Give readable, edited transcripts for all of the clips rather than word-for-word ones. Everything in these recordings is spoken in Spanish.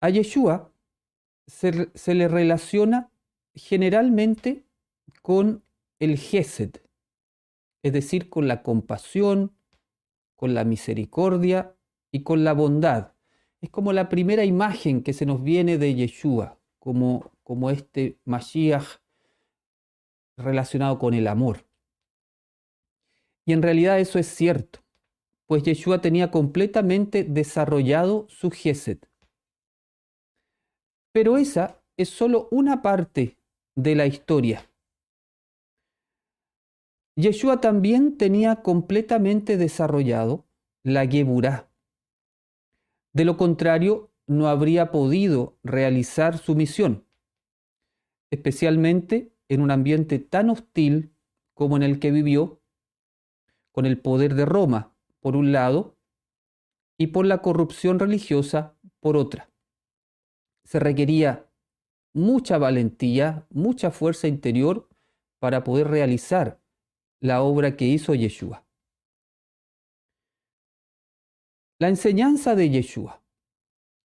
A Yeshua se le relaciona generalmente con el Gesed, es decir, con la compasión, con la misericordia y con la bondad. Es como la primera imagen que se nos viene de Yeshua, como este Mashiach relacionado con el amor. Y en realidad eso es cierto, pues Yeshua tenía completamente desarrollado su Gesed. Pero esa es solo una parte de la historia. Yeshua también tenía completamente desarrollado la Geburá. De lo contrario, no habría podido realizar su misión, especialmente en un ambiente tan hostil como en el que vivió, con el poder de Roma, por un lado, y por la corrupción religiosa, por otra. Se requería mucha valentía, mucha fuerza interior para poder realizar la obra que hizo Yeshua. La enseñanza de Yeshua,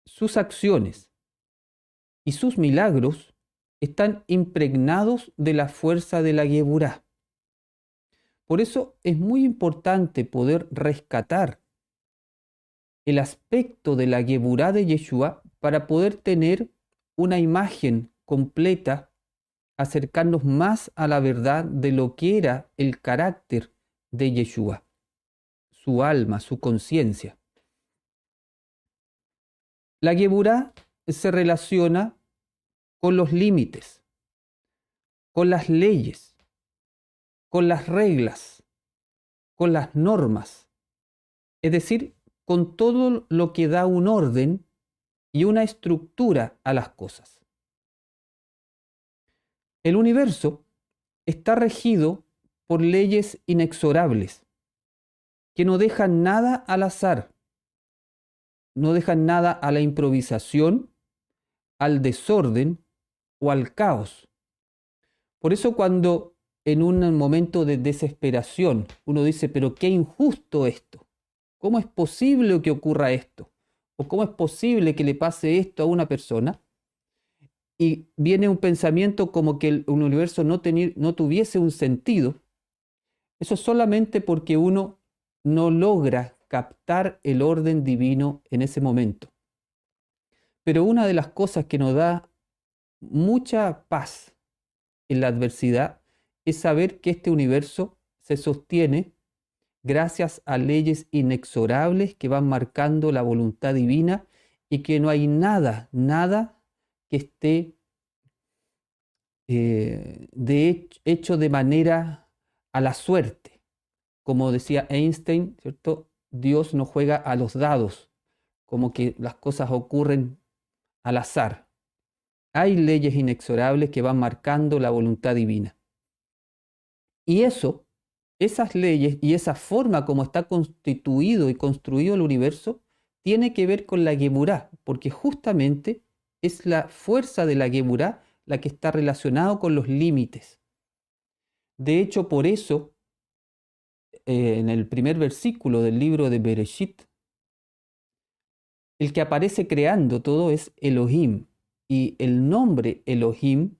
sus acciones y sus milagros están impregnados de la fuerza de la Geburá. Por eso es muy importante poder rescatar el aspecto de la Geburá de Yeshua para poder tener una imagen completa, acercarnos más a la verdad de lo que era el carácter de Yeshua, su alma, su conciencia. La Geburá se relaciona con los límites, con las leyes, con las reglas, con las normas, es decir, con todo lo que da un orden y una estructura a las cosas. El universo está regido por leyes inexorables que no dejan nada al azar, no dejan nada a la improvisación, al desorden o al caos. Por eso cuando en un momento de desesperación uno dice, pero qué injusto esto, ¿cómo es posible que ocurra esto? ¿O cómo es posible que le pase esto a una persona? Y viene un pensamiento como que el universo no tuviese un sentido. Eso es solamente porque uno no logra captar el orden divino en ese momento. Pero una de las cosas que nos da mucha paz en la adversidad es saber que este universo se sostiene gracias a leyes inexorables que van marcando la voluntad divina y que no hay nada que esté hecho de manera a la suerte. Como decía Einstein, ¿cierto? Dios no juega a los dados, como que las cosas ocurren al azar. Hay leyes inexorables que van marcando la voluntad divina. Y esas leyes y esa forma como está constituido y construido el universo, tiene que ver con la Geburá, porque justamente es la fuerza de la Geburá la que está relacionada con los límites. De hecho, por eso, en el primer versículo del libro de Bereshit, el que aparece creando todo es Elohim, y el nombre Elohim,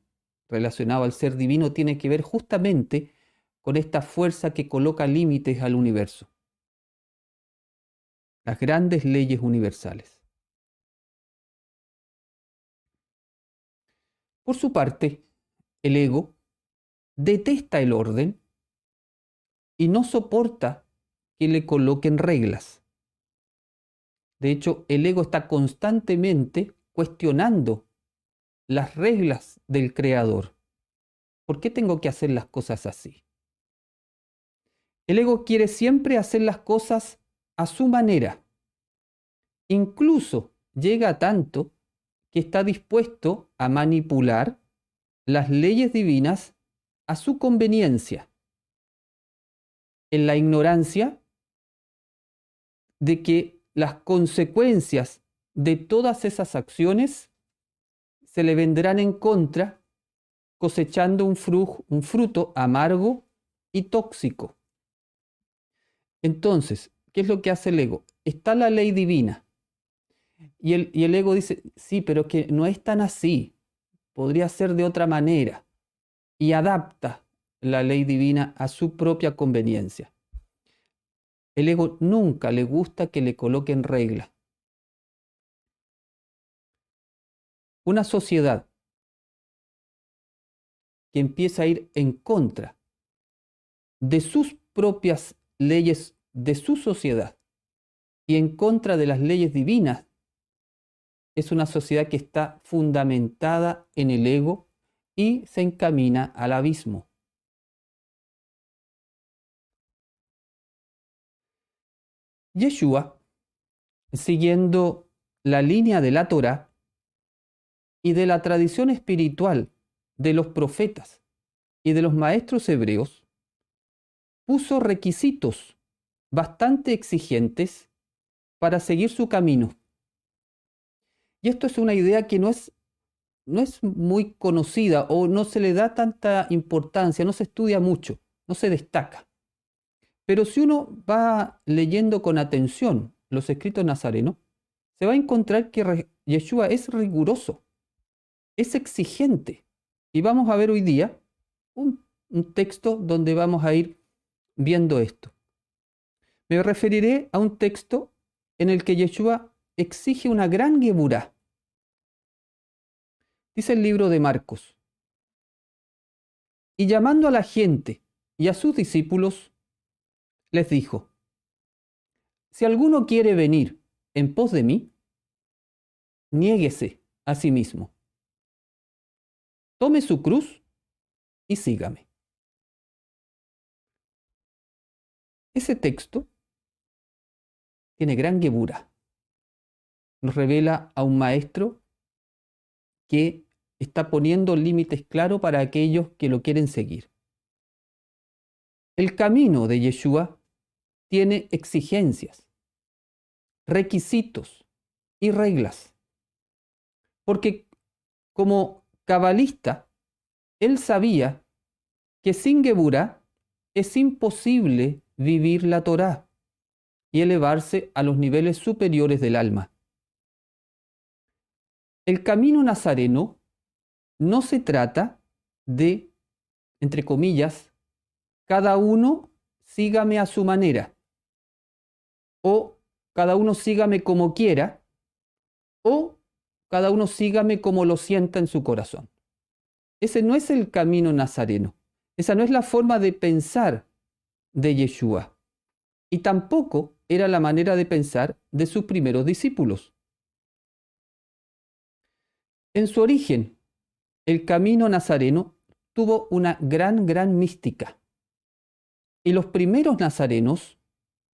relacionado al ser divino, tiene que ver justamente con esta fuerza que coloca límites al universo. Las grandes leyes universales. Por su parte, el ego detesta el orden y no soporta que le coloquen reglas. De hecho, el ego está constantemente cuestionando las reglas del Creador. ¿Por qué tengo que hacer las cosas así? El ego quiere siempre hacer las cosas a su manera. Incluso llega a tanto que está dispuesto a manipular las leyes divinas a su conveniencia, en la ignorancia de que las consecuencias de todas esas acciones se le vendrán en contra, cosechando un fruto amargo y tóxico. Entonces, ¿qué es lo que hace el ego? Está la ley divina. Y el ego dice, sí, pero que no es tan así, podría ser de otra manera, y adapta la ley divina a su propia conveniencia. El ego nunca le gusta que le coloquen reglas. Una sociedad que empieza a ir en contra de sus propias leyes de su sociedad y en contra de las leyes divinas, es una sociedad que está fundamentada en el ego y se encamina al abismo. Yeshua, siguiendo la línea de la Torá y de la tradición espiritual de los profetas y de los maestros hebreos, puso requisitos bastante exigentes para seguir su camino. Y esto es una idea que no es muy conocida o no se le da tanta importancia, no se estudia mucho, no se destaca. Pero si uno va leyendo con atención los escritos nazarenos, se va a encontrar que Yeshua es riguroso, es exigente. Y vamos a ver hoy día un texto donde vamos a ir viendo esto. Me referiré a un texto en el que Yeshua exige una gran geburá. Dice el libro de Marcos: y llamando a la gente y a sus discípulos, les dijo: si alguno quiere venir en pos de mí, niéguese a sí mismo, tome su cruz y sígame. Ese texto tiene gran geburá. Nos revela a un maestro que está poniendo límites claros para aquellos que lo quieren seguir. El camino de Yeshua tiene exigencias, requisitos y reglas, porque como cabalista, él sabía que sin geburá es imposible vivir la Torá y elevarse a los niveles superiores del alma. El camino nazareno no se trata de, entre comillas, cada uno sígame a su manera, o cada uno sígame como quiera, o cada uno sígame como lo sienta en su corazón. Ese no es el camino nazareno. Esa no es la forma de pensar de Yeshua. Y tampoco era la manera de pensar de sus primeros discípulos. En su origen, el camino nazareno tuvo una gran mística. Y los primeros nazarenos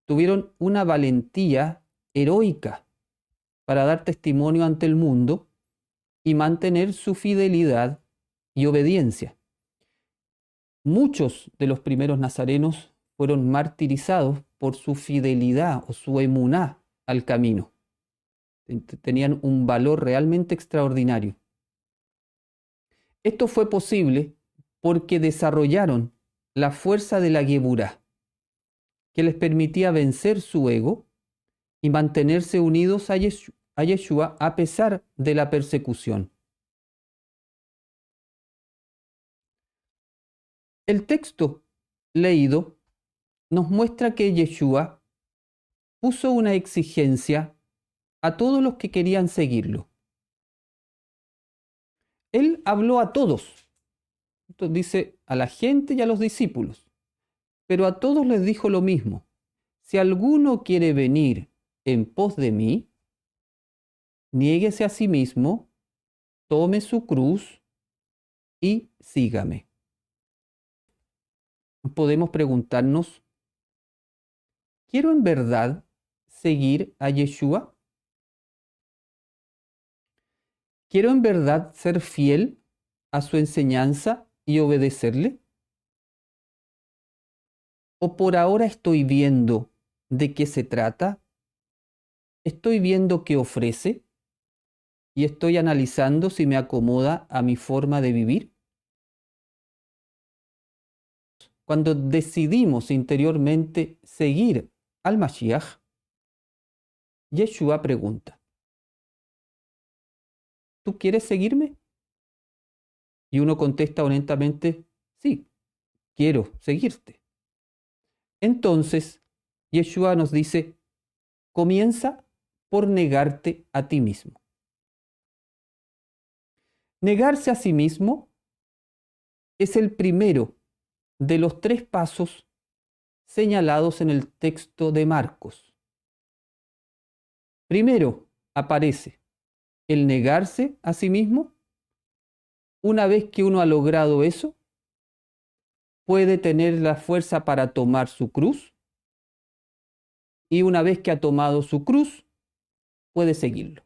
tuvieron una valentía heroica para dar testimonio ante el mundo y mantener su fidelidad y obediencia. Muchos de los primeros nazarenos fueron martirizados por su fidelidad o su emuná al camino. Tenían un valor realmente extraordinario. Esto fue posible porque desarrollaron la fuerza de la geburá, que les permitía vencer su ego y mantenerse unidos a Yeshua a pesar de la persecución. El texto leído nos muestra que Yeshua puso una exigencia a todos los que querían seguirlo. Él habló a todos. Esto dice a la gente y a los discípulos. Pero a todos les dijo lo mismo: si alguno quiere venir en pos de mí, niéguese a sí mismo, tome su cruz y sígame. Podemos preguntarnos: ¿quiero en verdad seguir a Yeshua? ¿Quiero en verdad ser fiel a su enseñanza y obedecerle? ¿O por ahora estoy viendo de qué se trata? ¿Estoy viendo qué ofrece? ¿Y estoy analizando si me acomoda a mi forma de vivir? Cuando decidimos interiormente seguir al Mashiach, Yeshua pregunta: ¿tú quieres seguirme? Y uno contesta honestamente, sí, quiero seguirte. Entonces, Yeshua nos dice, comienza por negarte a ti mismo. Negarse a sí mismo es el primero de los 3 pasos señalados en el texto de Marcos. Primero aparece el negarse a sí mismo. Una vez que uno ha logrado eso, puede tener la fuerza para tomar su cruz, y una vez que ha tomado su cruz, puede seguirlo.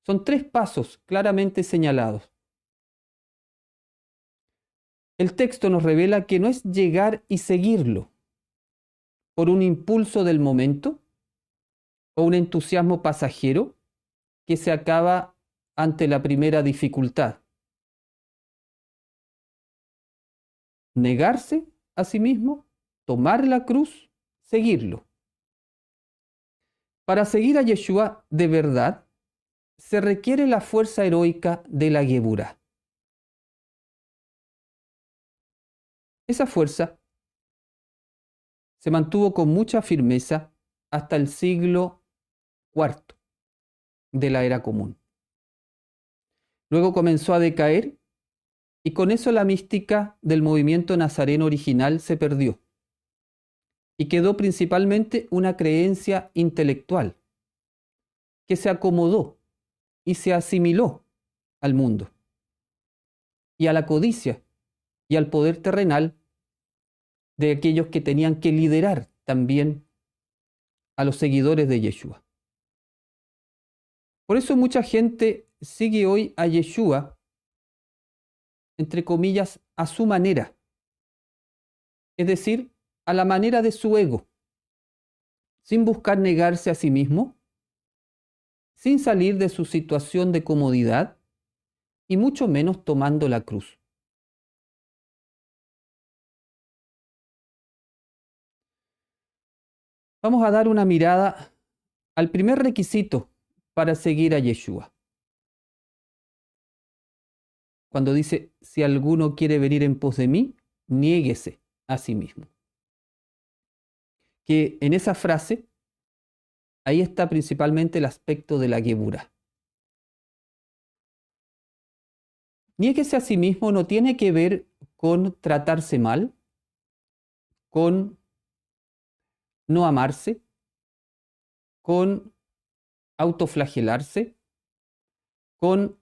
Son 3 pasos claramente señalados. El texto nos revela que no es llegar y seguirlo por un impulso del momento o un entusiasmo pasajero que se acaba ante la primera dificultad. Negarse a sí mismo, tomar la cruz, seguirlo. Para seguir a Yeshua de verdad, se requiere la fuerza heroica de la Geburá. Esa fuerza se mantuvo con mucha firmeza hasta el siglo IV de la era común. Luego comenzó a decaer y con eso la mística del movimiento nazareno original se perdió y quedó principalmente una creencia intelectual que se acomodó y se asimiló al mundo y a la codicia y al poder terrenal de aquellos que tenían que liderar también a los seguidores de Yeshua. Por eso mucha gente sigue hoy a Yeshua, entre comillas, a su manera, es decir, a la manera de su ego, sin buscar negarse a sí mismo, sin salir de su situación de comodidad y mucho menos tomando la cruz. Vamos a dar una mirada al primer requisito para seguir a Yeshua. Cuando dice, si alguno quiere venir en pos de mí, niéguese a sí mismo. Que en esa frase, ahí está principalmente el aspecto de la Geburá. Niéguese a sí mismo no tiene que ver con tratarse mal, con no amarse, con autoflagelarse, con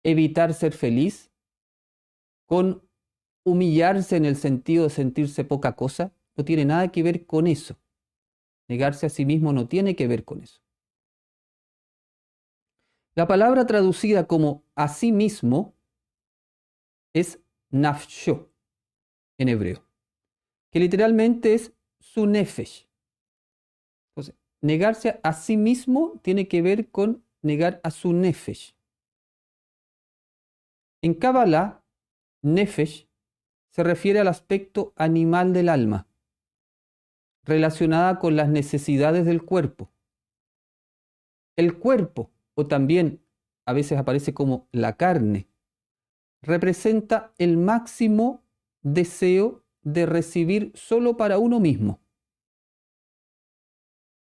evitar ser feliz, con humillarse en el sentido de sentirse poca cosa. No tiene nada que ver con eso. Negarse a sí mismo no tiene que ver con eso. La palabra traducida como a sí mismo es nafsho en hebreo, que literalmente es su nefesh. Entonces, negarse a sí mismo tiene que ver con negar a su nefesh. En Kabbalah, nefesh se refiere al aspecto animal del alma, relacionada con las necesidades del cuerpo. El cuerpo, o también a veces aparece como la carne, representa el máximo deseo de recibir solo para uno mismo.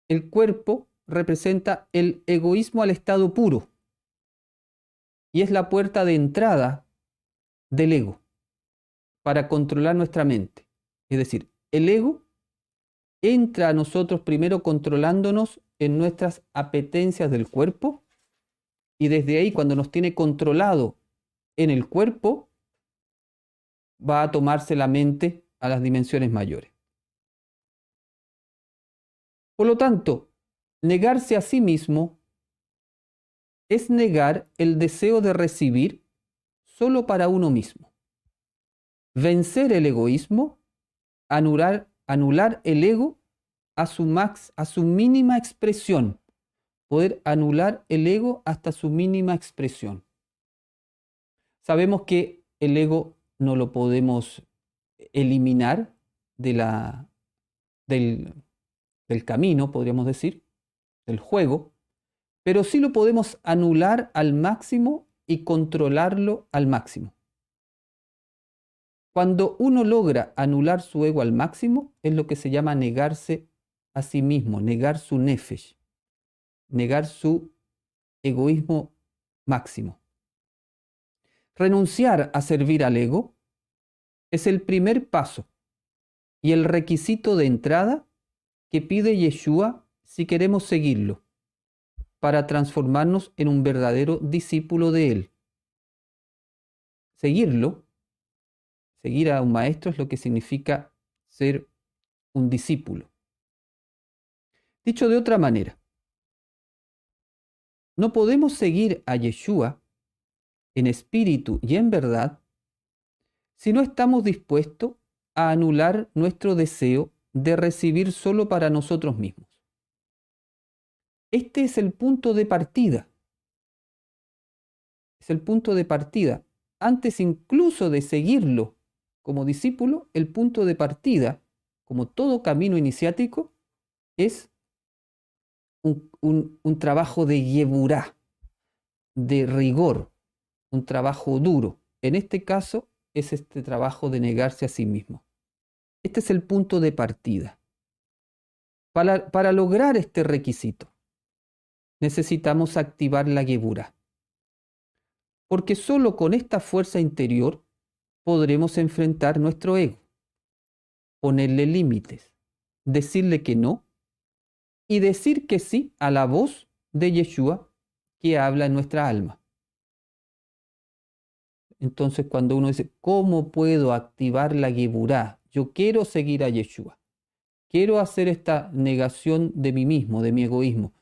El cuerpo representa el egoísmo al estado puro y es la puerta de entrada del ego para controlar nuestra mente. Es decir, el ego entra a nosotros primero controlándonos en nuestras apetencias del cuerpo y desde ahí, cuando nos tiene controlado en el cuerpo, va a tomarse la mente a las dimensiones mayores. Por lo tanto, negarse a sí mismo es negar el deseo de recibir solo para uno mismo. Vencer el egoísmo, anular el ego a su mínima expresión. Poder anular el ego hasta su mínima expresión. Sabemos que el ego no lo podemos eliminar del camino, podríamos decir, del juego, pero sí lo podemos anular al máximo y controlarlo al máximo. Cuando uno logra anular su ego al máximo, es lo que se llama negarse a sí mismo, negar su nefesh, negar su egoísmo máximo. Renunciar a servir al ego es el primer paso y el requisito de entrada que pide Yeshua si queremos seguirlo, para transformarnos en un verdadero discípulo de él. Seguirlo, seguir a un maestro es lo que significa ser un discípulo. Dicho de otra manera, no podemos seguir a Yeshua en espíritu y en verdad si no estamos dispuestos a anular nuestro deseo de recibir solo para nosotros mismos. Este es el punto de partida. Es el punto de partida. Antes incluso de seguirlo como discípulo, el punto de partida, como todo camino iniciático, es un trabajo de yeburá, de rigor, un trabajo duro. En este caso es este trabajo de negarse a sí mismo. Este es el punto de partida. Para lograr este requisito, necesitamos activar la yeburá, porque solo con esta fuerza interior podremos enfrentar nuestro ego, ponerle límites, decirle que no y decir que sí a la voz de Yeshua que habla en nuestra alma. Entonces, cuando uno dice, ¿cómo puedo activar la yeburá? Yo quiero seguir a Yeshua. Quiero hacer esta negación de mí mismo, de mi egoísmo.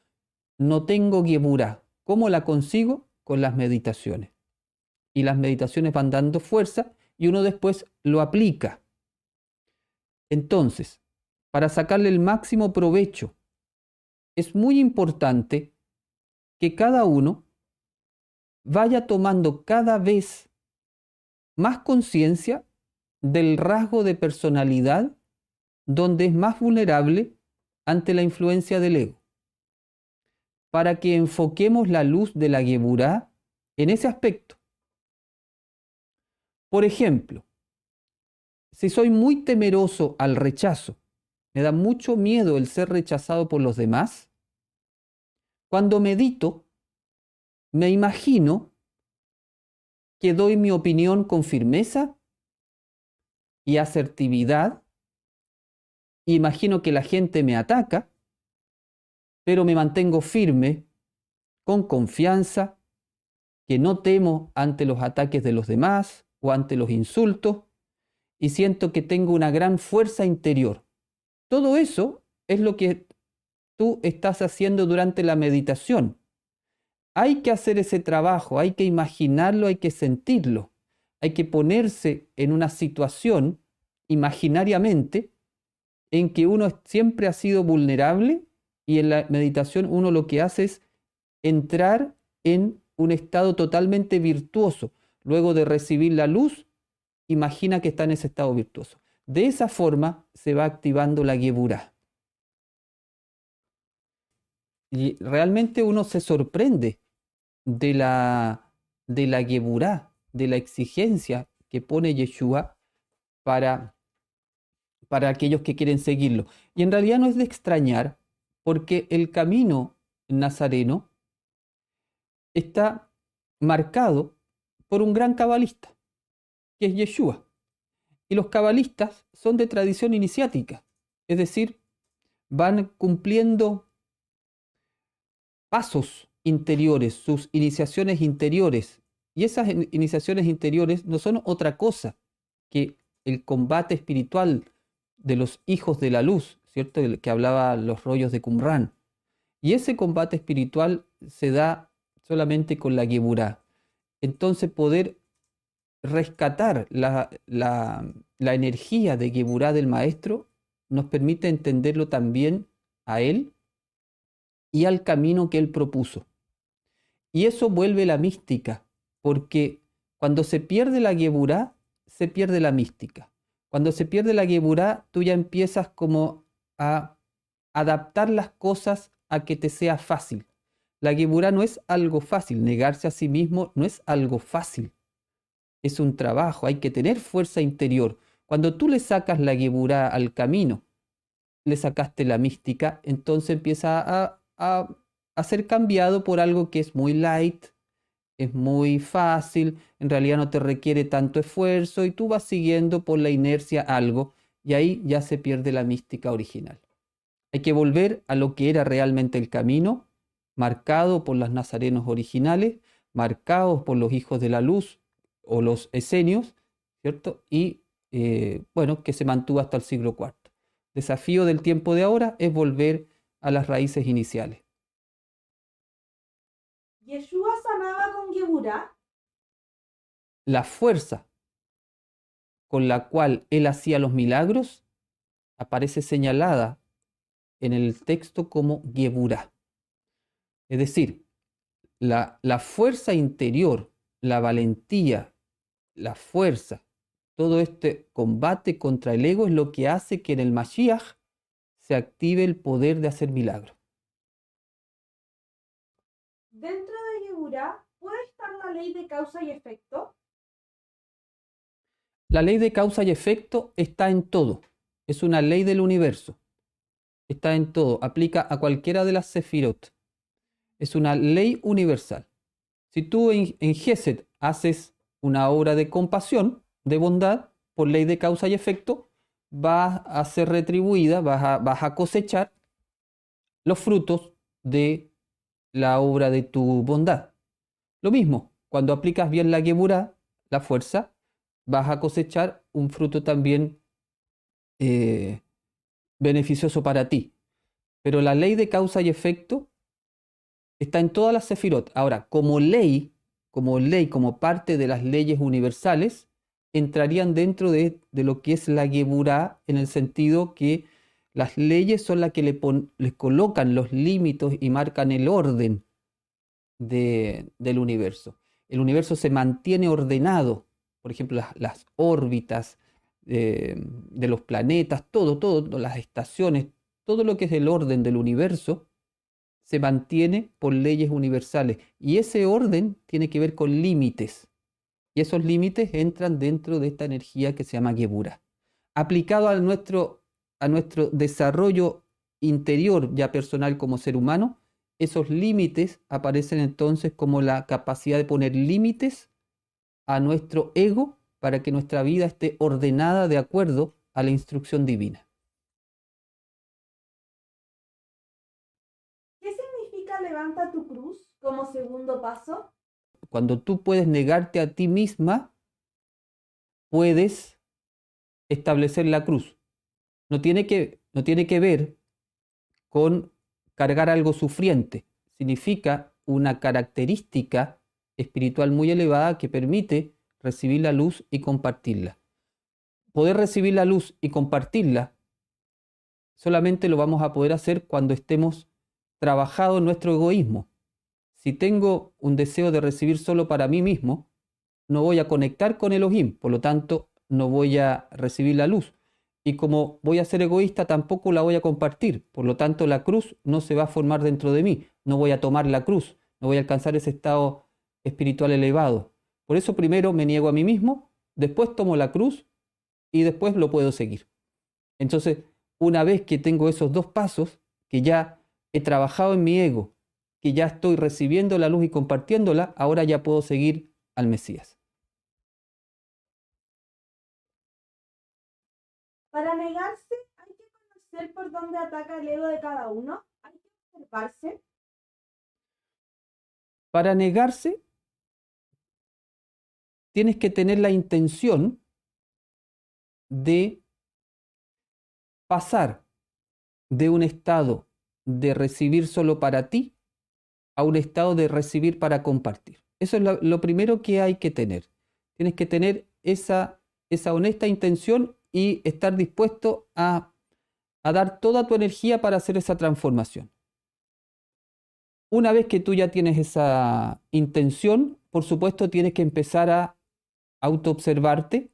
No tengo yeburá. ¿Cómo la consigo? Con las meditaciones. Y las meditaciones van dando fuerza y uno después lo aplica. Entonces, para sacarle el máximo provecho, es muy importante que cada uno vaya tomando cada vez más conciencia del rasgo de personalidad donde es más vulnerable ante la influencia del ego, para que enfoquemos la luz de la yeburá en ese aspecto. Por ejemplo, si soy muy temeroso al rechazo, me da mucho miedo el ser rechazado por los demás, cuando medito, me imagino que doy mi opinión con firmeza y asertividad. Imagino que la gente me ataca, pero me mantengo firme, con confianza, que no temo ante los ataques de los demás o ante los insultos, y siento que tengo una gran fuerza interior. Todo eso es lo que tú estás haciendo durante la meditación. Hay que hacer ese trabajo, hay que imaginarlo, hay que sentirlo, hay que ponerse en una situación imaginariamente en que uno siempre ha sido vulnerable y en la meditación uno lo que hace es entrar en un estado totalmente virtuoso. Luego de recibir la luz, imagina que está en ese estado virtuoso. De esa forma se va activando la yeburá. Y realmente uno se sorprende de la yeburá, de la exigencia que pone Yeshua para aquellos que quieren seguirlo. Y en realidad no es de extrañar, porque el camino nazareno está marcado por un gran cabalista, que es Yeshua. Y los cabalistas son de tradición iniciática, es decir, van cumpliendo pasos interiores, sus iniciaciones interiores. Y esas iniciaciones interiores no son otra cosa que el combate espiritual de los hijos de la luz, ¿cierto? El que hablaba los rollos de Qumran. Y ese combate espiritual se da solamente con la yeburá. Entonces poder rescatar la energía de yeburá del maestro nos permite entenderlo también a él y al camino que él propuso. Y eso vuelve la mística, porque cuando se pierde la yeburá, se pierde la mística. Cuando se pierde la yeburá, tú ya empiezas como a adaptar las cosas a que te sea fácil. La Geburá no es algo fácil, negarse a sí mismo no es algo fácil. Es un trabajo, hay que tener fuerza interior. Cuando tú le sacas la Geburá al camino, le sacaste la mística, entonces empieza a ser cambiado por algo que es muy light, es muy fácil, en realidad no te requiere tanto esfuerzo y tú vas siguiendo por la inercia algo y ahí ya se pierde la mística original. Hay que volver a lo que era realmente el camino, marcado por los nazarenos originales, marcados por los hijos de la luz o los esenios, ¿cierto? Y bueno, que se mantuvo hasta el siglo IV. Desafío del tiempo de ahora es volver a las raíces iniciales. ¿Yeshua sanaba con Geburá? La fuerza con la cual él hacía los milagros aparece señalada en el texto como Geburá. Es decir, la fuerza interior, la valentía, la fuerza, todo este combate contra el ego es lo que hace que en el Mashiach se active el poder de hacer milagros. ¿Dentro de Geburá puede estar la ley de causa y efecto? La ley de causa y efecto está en todo. Es una ley del universo. Está en todo. Aplica a cualquiera de las sefirot. Es una ley universal. Si tú en Gesed haces una obra de compasión, de bondad, por ley de causa y efecto, vas a ser retribuida, vas a cosechar los frutos de la obra de tu bondad. Lo mismo, cuando aplicas bien la Geburá, la fuerza, vas a cosechar un fruto también beneficioso para ti. Pero la ley de causa y efecto está en todas las sefirot. Ahora, como parte de las leyes universales, entrarían dentro de lo que es la Geburá, en el sentido que las leyes son las que les colocan los límites y marcan el orden del universo. El universo se mantiene ordenado, por ejemplo, las órbitas de los planetas, todo, las estaciones, todo lo que es el orden del universo se mantiene por leyes universales. Y ese orden tiene que ver con límites. Y esos límites entran dentro de esta energía que se llama Geburá. Aplicado a nuestro desarrollo interior ya personal como ser humano, esos límites aparecen entonces como la capacidad de poner límites a nuestro ego para que nuestra vida esté ordenada de acuerdo a la instrucción divina. ¿Qué significa levanta tu cruz como segundo paso? Cuando tú puedes negarte a ti misma, puedes establecer la cruz. No tiene que ver con cargar algo sufriente. Significa una característica espiritual muy elevada que permite recibir la luz y compartirla. Poder recibir la luz y compartirla solamente lo vamos a poder hacer cuando estemos trabajados en nuestro egoísmo. Si tengo un deseo de recibir solo para mí mismo, no voy a conectar con Elohim, por lo tanto no voy a recibir la luz. Y como voy a ser egoísta, tampoco la voy a compartir. Por lo tanto, la cruz no se va a formar dentro de mí. No voy a tomar la cruz. No voy a alcanzar ese estado espiritual elevado. Por eso primero me niego a mí mismo, después tomo la cruz y después lo puedo seguir. Entonces, una vez que tengo esos dos pasos, que ya he trabajado en mi ego, que ya estoy recibiendo la luz y compartiéndola, ahora ya puedo seguir al Mesías. Para negarse hay que conocer por dónde ataca el ego de cada uno. Hay que observarse. Para negarse, tienes que tener la intención de pasar de un estado de recibir solo para ti a un estado de recibir para compartir. Eso es lo primero que hay que tener. Tienes que tener esa honesta intención y estar dispuesto a dar toda tu energía para hacer esa transformación. Una vez que tú ya tienes esa intención, por supuesto tienes que empezar a autoobservarte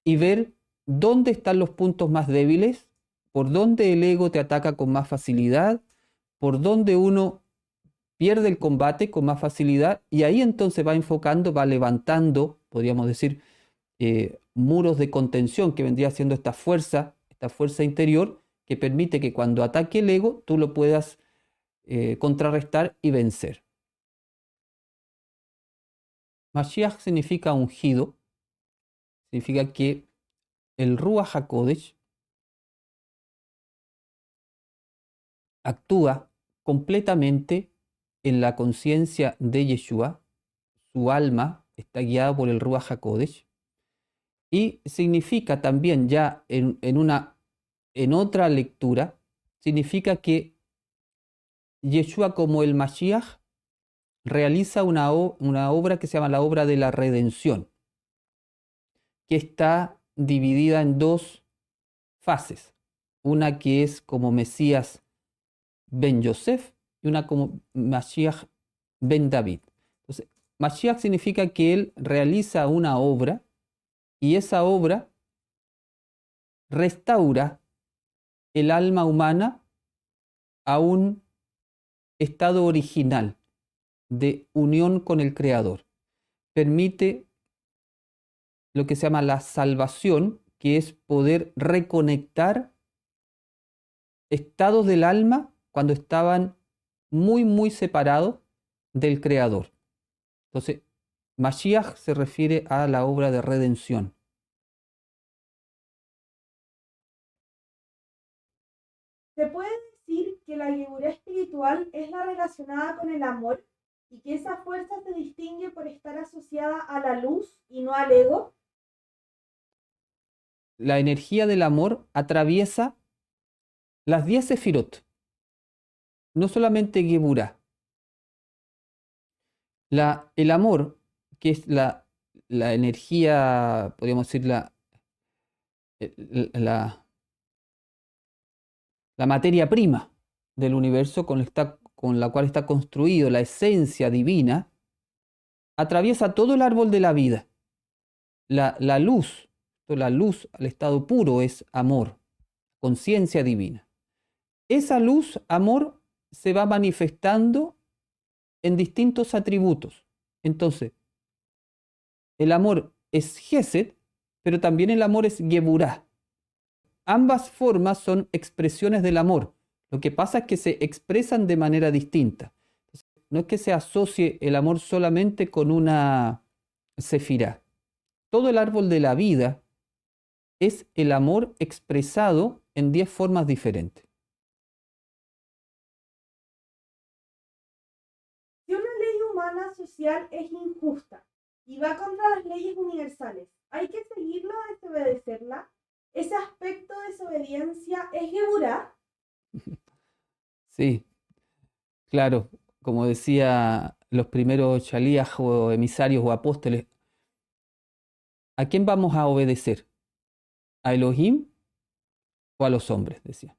y ver dónde están los puntos más débiles, por dónde el ego te ataca con más facilidad, por dónde uno pierde el combate con más facilidad y ahí entonces va enfocando, va levantando, podríamos decir, muros de contención que vendría siendo esta fuerza interior que permite que cuando ataque el ego tú lo puedas contrarrestar y vencer. Mashiach significa ungido, significa que el Ruach HaKodesh actúa completamente en la conciencia de Yeshua, su alma está guiada por el Ruach HaKodesh, y significa también ya en otra lectura, significa que Yeshua como el Mashiach realiza una obra que se llama la obra de la redención, que está dividida en dos fases, una que es como Mesías Ben Yosef y una como Mashiach Ben David. Entonces, Mashiach significa que él realiza una obra y esa obra restaura el alma humana a un estado original de unión con el Creador. Permite lo que se llama la salvación, que es poder reconectar estados del alma cuando estaban muy, muy separados del Creador. Entonces, Mashiach se refiere a la obra de redención. ¿Se puede decir que la Geburá espiritual es la relacionada con el amor y que esa fuerza se distingue por estar asociada a la luz y no al ego? La energía del amor atraviesa las 10 sefirot, no solamente Geburá. El amor, que es la energía, podríamos decir, la materia prima del universo con la cual está construido, la esencia divina, atraviesa todo el árbol de la vida. La luz al estado puro es amor, conciencia divina. Esa luz, amor, se va manifestando en distintos atributos. Entonces, el amor es Gesed, pero también el amor es Geburá. Ambas formas son expresiones del amor. Lo que pasa es que se expresan de manera distinta. No es que se asocie el amor solamente con una sefirá. Todo el árbol de la vida es el amor expresado en 10 formas diferentes. Si una ley humana social es injusta y va contra las leyes universales, ¿hay que seguirla o desobedecerla? ¿Ese aspecto de desobediencia es Geburá? Sí, claro, como decía los primeros shalías o emisarios o apóstoles, ¿a quién vamos a obedecer? ¿A Elohim o a los hombres? Decía.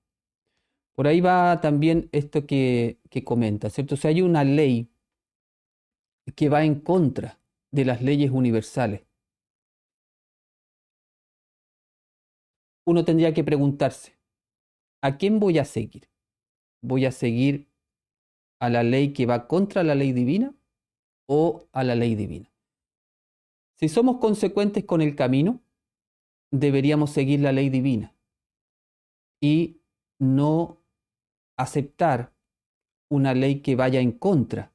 Por ahí va también esto que comenta, ¿cierto? O sea, hay una ley que va en contra de las leyes universales. Uno tendría que preguntarse, ¿a quién voy a seguir? ¿Voy a seguir a la ley que va contra la ley divina o a la ley divina? Si somos consecuentes con el camino, deberíamos seguir la ley divina y no aceptar una ley que vaya en contra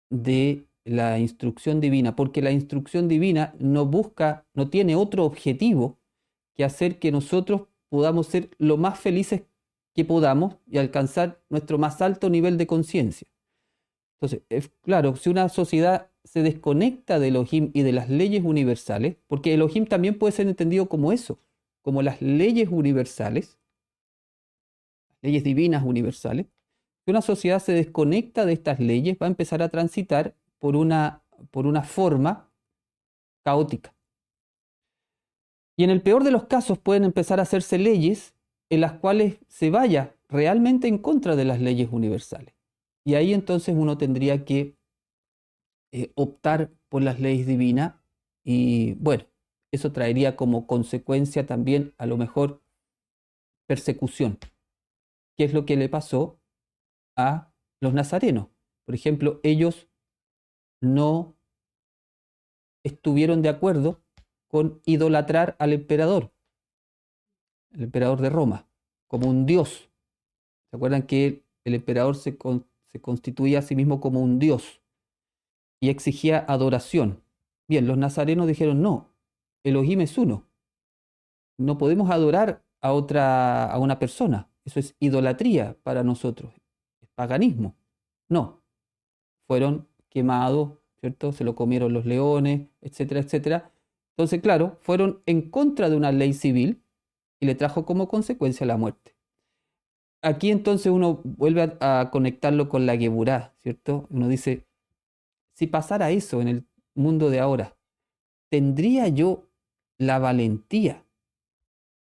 de la instrucción divina, porque la instrucción divina no tiene otro objetivo que hacer que nosotros podamos ser lo más felices que podamos y alcanzar nuestro más alto nivel de conciencia. Entonces, claro, si una sociedad se desconecta de Elohim y de las leyes universales, porque Elohim también puede ser entendido como eso, como las leyes universales, leyes divinas universales, si una sociedad se desconecta de estas leyes, va a empezar a transitar por una forma caótica. Y en el peor de los casos pueden empezar a hacerse leyes en las cuales se vaya realmente en contra de las leyes universales. Y ahí entonces uno tendría que optar por las leyes divinas y bueno, eso traería como consecuencia también a lo mejor persecución, que es lo que le pasó a los nazarenos, Por ejemplo, ellos no estuvieron de acuerdo con idolatrar al emperador, el emperador de Roma, como un dios. ¿Se acuerdan que el emperador se constituía a sí mismo como un dios y exigía adoración? Bien, los nazarenos dijeron, no, Elohim es uno. No podemos adorar a una persona. Eso es idolatría para nosotros, es paganismo. No, fueron quemados, ¿cierto? Se lo comieron los leones, etcétera, etcétera. Entonces, claro, fueron en contra de una ley civil y le trajo como consecuencia la muerte. Aquí entonces uno vuelve a conectarlo con la Geburá, ¿cierto? Uno dice, si pasara eso en el mundo de ahora, ¿tendría yo la valentía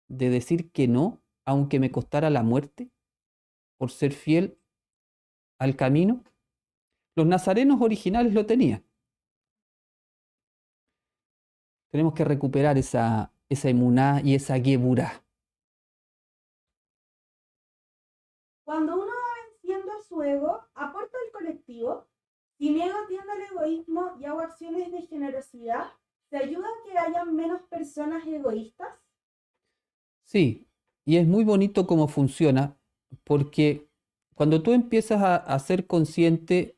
de decir que no, aunque me costara la muerte, por ser fiel al camino? Los nazarenos originales lo tenían. Tenemos que recuperar esa emuná y esa geburá. Cuando uno va venciendo a su ego, aporta al colectivo. Si mi ego tiende al egoísmo y hago acciones de generosidad, ¿te ayuda a que haya menos personas egoístas? Sí, y es muy bonito cómo funciona, porque cuando tú empiezas a ser consciente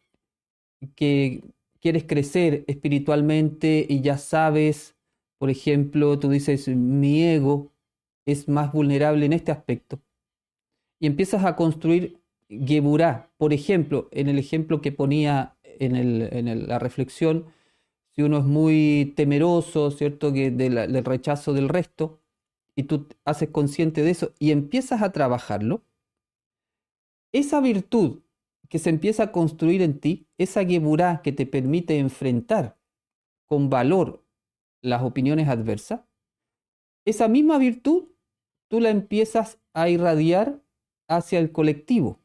que quieres crecer espiritualmente y ya sabes, por ejemplo, tú dices, mi ego es más vulnerable en este aspecto, y empiezas a construir Geburá. Por ejemplo, en el ejemplo que ponía la reflexión, si uno es muy temeroso, ¿cierto?, del rechazo del resto, y tú haces consciente de eso y empiezas a trabajarlo, esa virtud que se empieza a construir en ti, esa Geburá que te permite enfrentar con valor las opiniones adversas, esa misma virtud tú la empiezas a irradiar hacia el colectivo.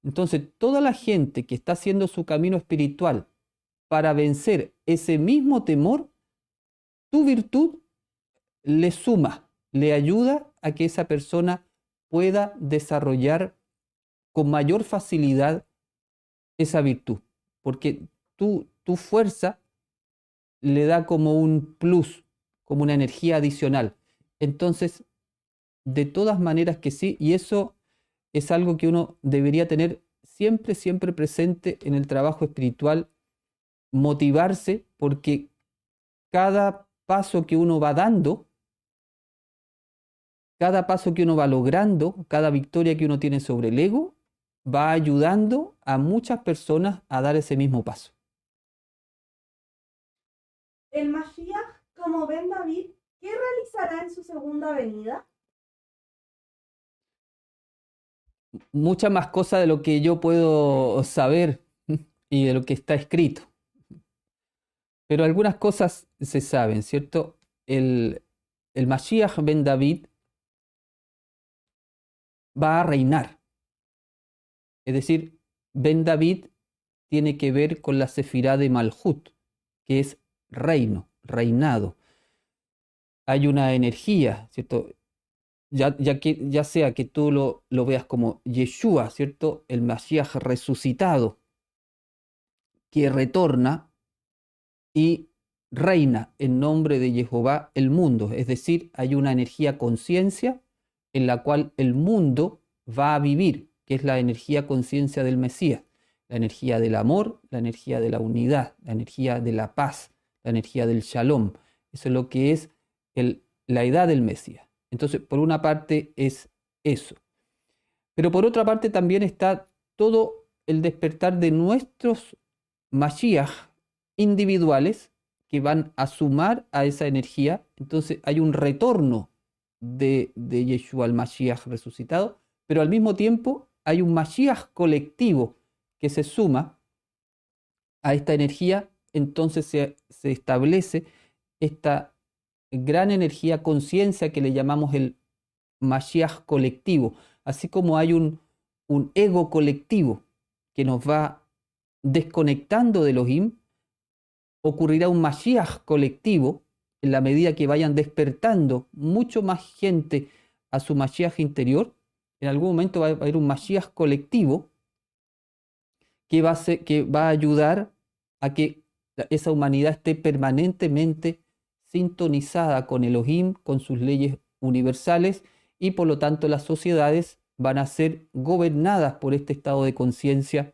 Entonces, toda la gente que está haciendo su camino espiritual para vencer ese mismo temor, tu virtud le suma, le ayuda a que esa persona pueda desarrollar con mayor facilidad esa virtud, porque tu fuerza le da como un plus, como una energía adicional. Entonces, de todas maneras que sí, y eso es algo que uno debería tener siempre, siempre presente en el trabajo espiritual, motivarse, porque cada paso que uno va dando, cada paso que uno va logrando, cada victoria que uno tiene sobre el ego, va ayudando a muchas personas a dar ese mismo paso. El Mashiach, como Ben David, ¿qué realizará en su segunda venida? Muchas más cosas de lo que yo puedo saber y de lo que está escrito. Pero algunas cosas se saben, ¿cierto? El Mashiach Ben David va a reinar. Es decir, Ben David tiene que ver con la sefirá de Malhut, que es reino, reinado. Hay una energía, ¿cierto? Ya sea que tú lo veas como Yeshua, ¿cierto? El Mashiach resucitado, que retorna y reina en nombre de Jehová el mundo. Es decir, hay una energía conciencia en la cual el mundo va a vivir, que es la energía conciencia del Mesías, la energía del amor, la energía de la unidad, la energía de la paz, la energía del shalom. Eso es lo que es la edad del Mesías. Entonces, por una parte es eso. Pero por otra parte también está todo el despertar de nuestros Mashiach individuales que van a sumar a esa energía. Entonces hay un retorno de Yeshua al Mashiach resucitado, pero al mismo tiempo hay un Mashiach colectivo que se suma a esta energía. Entonces se establece esta gran energía conciencia que le llamamos el Mashiach colectivo, así como hay un ego colectivo que nos va desconectando de Elohim. Ocurrirá un Mashiach colectivo en la medida que vayan despertando mucho más gente a su Mashiach interior. En algún momento va a haber un Mashiach colectivo que va a ayudar a que esa humanidad esté permanentemente sintonizada con Elohim, con sus leyes universales, y por lo tanto las sociedades van a ser gobernadas por este estado de conciencia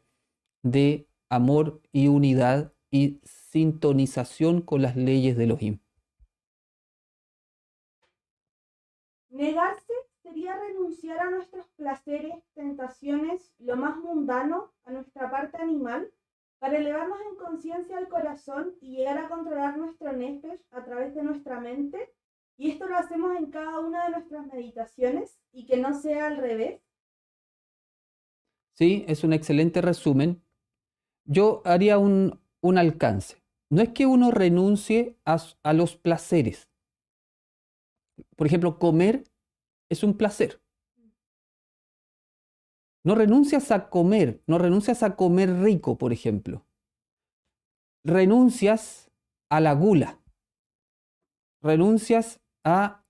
de amor y unidad y sintonización con las leyes de Elohim. Negarse sería renunciar a nuestros placeres, tentaciones, lo más mundano, a nuestra parte animal, para elevarnos en conciencia al corazón y llegar a controlar nuestro nefesh a través de nuestra mente. Y esto lo hacemos en cada una de nuestras meditaciones y que no sea al revés. Sí, es un excelente resumen. Yo haría un alcance. No es que uno renuncie a los placeres. Por ejemplo, comer es un placer. No renuncias a comer, no renuncias a comer rico, por ejemplo. Renuncias a la gula. Renuncias a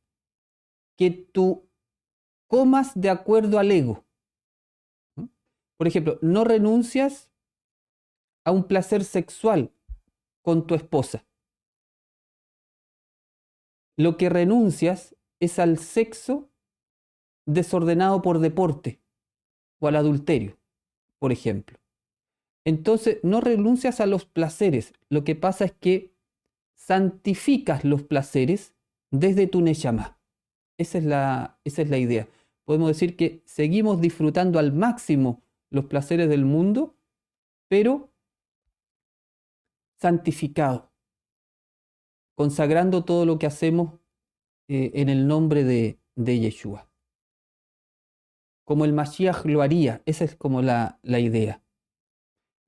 que tú comas de acuerdo al ego. Por ejemplo, no renuncias a un placer sexual con tu esposa. Lo que renuncias es al sexo desordenado por deporte o al adulterio, por ejemplo. Entonces, no renuncias a los placeres. Lo que pasa es que santificas los placeres desde tu neshama. Esa es la idea. Podemos decir que seguimos disfrutando al máximo los placeres del mundo, pero santificado, consagrando todo lo que hacemos en el nombre de Yeshua. Como el Mashiach lo haría, esa es como la idea.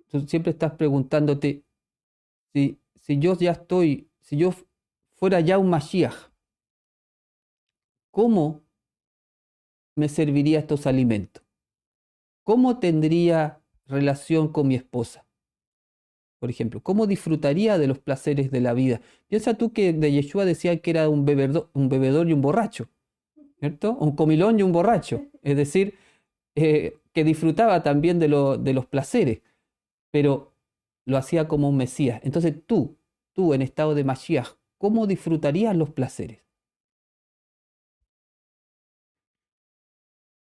Tú siempre estás preguntándote, si yo fuera ya un Mashiach, ¿cómo me serviría estos alimentos? ¿Cómo tendría relación con mi esposa? Por ejemplo, ¿cómo disfrutaría de los placeres de la vida? Piensa tú que de Yeshua decía que era un bebedor y un borracho, ¿cierto? Un comilón y un borracho. Es decir, que disfrutaba también de los placeres, pero lo hacía como un Mesías. Entonces tú en estado de Mashiach, ¿cómo disfrutarías los placeres?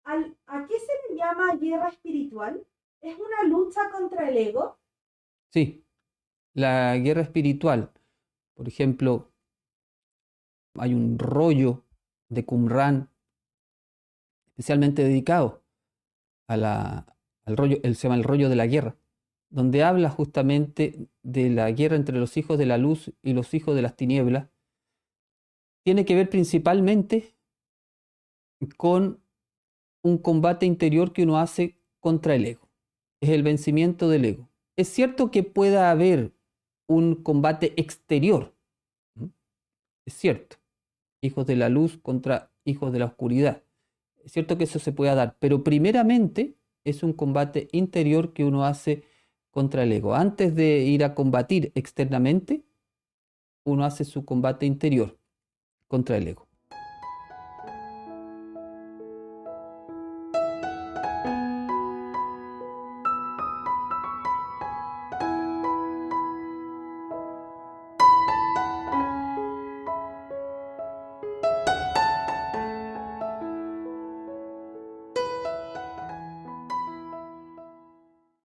¿A qué se le llama guerra espiritual? ¿Es una lucha contra el ego? Sí, la guerra espiritual. Por ejemplo, hay un rollo de Qumran especialmente dedicado al rollo, se llama el rollo de la guerra, donde habla justamente de la guerra entre los hijos de la luz y los hijos de las tinieblas. Tiene que ver principalmente con un combate interior que uno hace contra el ego. Es el vencimiento del ego. Es cierto que pueda haber un combate exterior. Es cierto. Hijos de la luz contra hijos de la oscuridad. Es cierto que eso se puede dar, pero primeramente es un combate interior que uno hace contra el ego. Antes de ir a combatir externamente, uno hace su combate interior contra el ego.